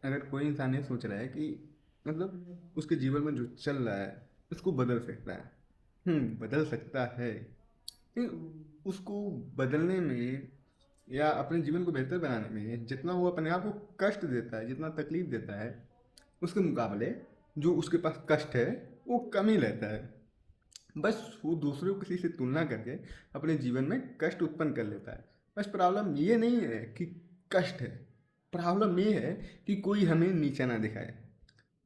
अगर कोई इंसान ये सोच रहा है कि मतलब उसके जीवन में जो चल रहा है उसको बदल सकता है, बदल सकता है, लेकिन उसको बदलने में या अपने जीवन को बेहतर बनाने में जितना वो अपने आप को कष्ट देता है, जितना तकलीफ देता है, उसके मुकाबले जो उसके पास कष्ट है वो कम ही रहता है। बस वो दूसरों किसी से तुलना करके अपने जीवन में कष्ट उत्पन्न कर लेता है। बस प्रॉब्लम ये नहीं है कि कष्ट है, प्रॉब्लम ये है कि कोई हमें नीचा ना दिखाए।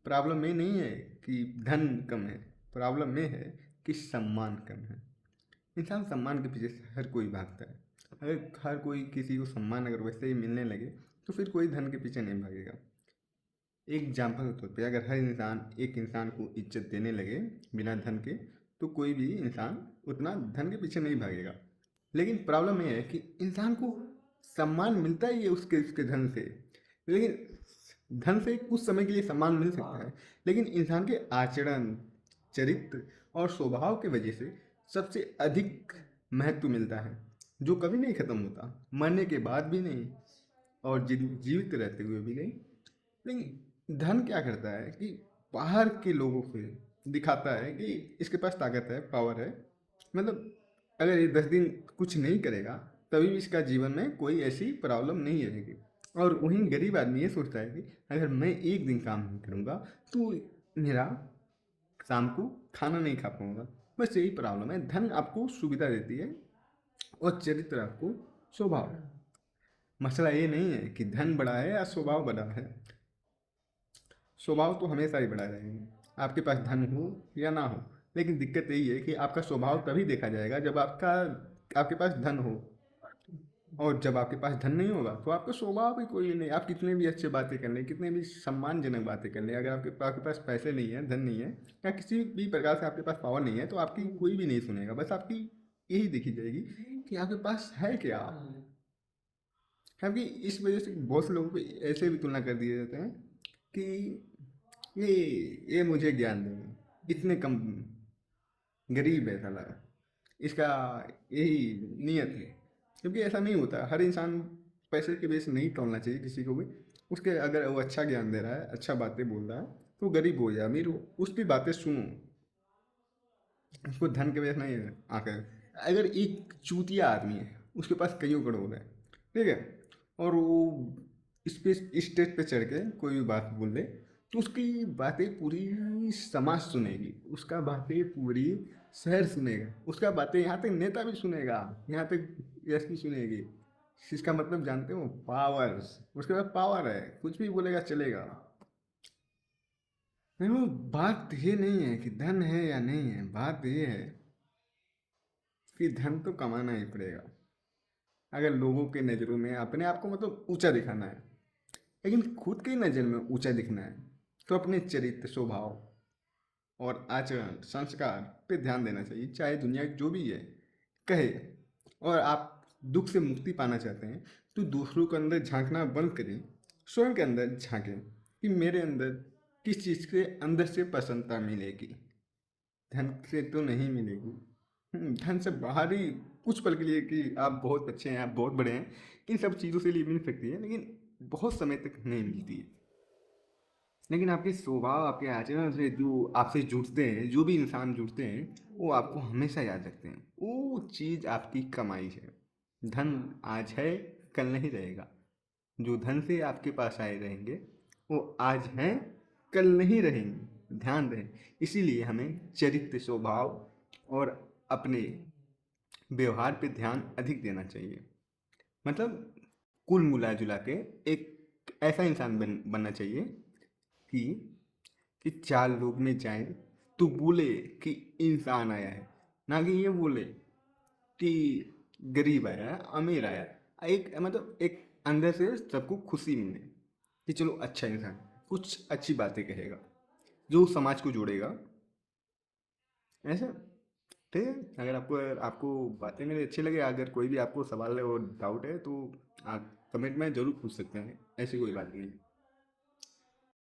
प्रॉब्लम ये नहीं है कि धन कम है, प्रॉब्लम ये है कि सम्मान कम है। इंसान सम्मान के पीछे से हर कोई भागता है। अगर हर कोई किसी को सम्मान अगर वैसे ही मिलने लगे तो फिर कोई धन के पीछे नहीं भागेगा। एक एग्जाम्पल के तौर पे अगर हर इंसान एक इंसान को इज्जत देने लगे बिना धन के, तो कोई भी इंसान उतना धन के पीछे नहीं भागेगा। लेकिन प्रॉब्लम ये है कि इंसान को सम्मान मिलता ही है उसके उसके धन से, लेकिन धन से कुछ समय के लिए सम्मान मिल सकता है, लेकिन इंसान के आचरण, चरित्र और स्वभाव की वजह से सबसे अधिक महत्व मिलता है, जो कभी नहीं खत्म होता, मरने के बाद भी नहीं और जीवित रहते हुए भी नहीं। लेकिन धन क्या करता है कि बाहर के लोगों से दिखाता है कि इसके पास ताकत है, पावर है। मतलब अगर ये 10 दिन कुछ नहीं करेगा तभी भी इसका जीवन में कोई ऐसी प्रॉब्लम नहीं रहेगी। और वहीं गरीब आदमी ये सोचता है कि अगर मैं एक दिन काम नहीं करूँगा तो मेरा शाम को खाना नहीं खा पाऊंगा। बस यही प्रॉब्लम है, धन आपको सुविधा देती है और चरित्र आपको स्वभाव। मसला ये नहीं है कि धन बड़ा है या स्वभाव बड़ा है, स्वभाव तो हमेशा ही बड़ा रहेगा, आपके पास धन हो या ना हो। लेकिन दिक्कत यही है कि आपका स्वभाव तभी देखा जाएगा जब आपके पास धन हो। और जब आपके पास धन नहीं होगा तो आपका स्वभाव भी कोई नहीं। आप कितने भी अच्छे बातें कर लें, कितने भी सम्मानजनक बातें कर लें, अगर आपके पास पैसे नहीं है, धन नहीं है, या किसी भी प्रकार से आपके पास पावर नहीं है, तो आपकी कोई भी नहीं सुनेगा। बस आपकी यही देखी जाएगी कि आपके पास है क्या। क्योंकि इस वजह से बहुत से लोगों को ऐसे भी तुलना कर दिए जाते हैं कि ये मुझे ज्ञान देंगे, इतने कम गरीब है साला, इसका यही नियत है। क्योंकि ऐसा नहीं होता, हर इंसान पैसे के बेस नहीं तोड़ना चाहिए किसी को भी। उसके अगर वो अच्छा ज्ञान दे रहा है, अच्छा बातें बोल रहा है, तो गरीब हो या अमीर हो उसकी बातें सुनो, उसको धन के बेस नहीं आकर। अगर एक चूतिया आदमी है, उसके पास कईयों करोड़ है, ठीक है, और वो इस पे स्टेज पे चढ़ के कोई भी बात बोल दे, तो उसकी बातें पूरी समाज सुनेगी, उसका बातें पूरी शहर सुनेगा, उसका बातें यहाँ तक नेता भी सुनेगा, यहाँ तक एसपी सुनेगी। इसका मतलब जानते हो, पावर। उसके पास पावर है, कुछ भी बोलेगा चलेगा। देखो, बात ये नहीं है कि धन है या नहीं है, बात ये है कि धन तो कमाना ही पड़ेगा अगर लोगों के नज़रों में अपने आप को मतलब ऊंचा दिखाना है। लेकिन खुद की नज़र में ऊंचा दिखना है तो अपने चरित्र, स्वभाव और आचरण, संस्कार पे ध्यान देना चाहिए, चाहे दुनिया जो भी है कहे। और आप दुख से मुक्ति पाना चाहते हैं तो दूसरों के अंदर झांकना बंद करें, स्वयं के अंदर झांकें कि मेरे अंदर किस चीज़ के अंदर से प्रसन्नता मिलेगी। धन से तो नहीं मिलेगी। धन से बाहर ही कुछ पल के लिए कि आप बहुत अच्छे हैं, आप बहुत बड़े हैं, इन सब चीज़ों से लिए मिल सकती है, लेकिन बहुत समय तक नहीं मिलती है। लेकिन आपके स्वभाव, आपके आचरण से जो आपसे जुड़ते हैं, जो भी इंसान जुड़ते हैं, वो आपको हमेशा याद रखते हैं। वो चीज़ आपकी कमाई है। धन आज है, कल नहीं रहेगा। जो धन से आपके पास आए रहेंगे वो आज हैं, कल नहीं रहेंगे, ध्यान दें। इसीलिए हमें चरित्र, स्वभाव और अपने व्यवहार पे ध्यान अधिक देना चाहिए। मतलब कुल मिला जुला के एक ऐसा इंसान बनना चाहिए कि चार लोग में जाए तो बोले कि इंसान आया है, ना कि ये बोले कि गरीब आया है, अमीर आया है। एक मतलब एक अंदर से सबको खुशी मिले कि चलो अच्छा इंसान कुछ अच्छी बातें कहेगा जो समाज को जोड़ेगा, ऐसा। ठीक है, अगर आपको बातें मेरी अच्छी लगे, अगर कोई भी आपको सवाल है और डाउट है तो आप कमेंट में ज़रूर पूछ सकते हैं, ऐसी कोई बात नहीं है।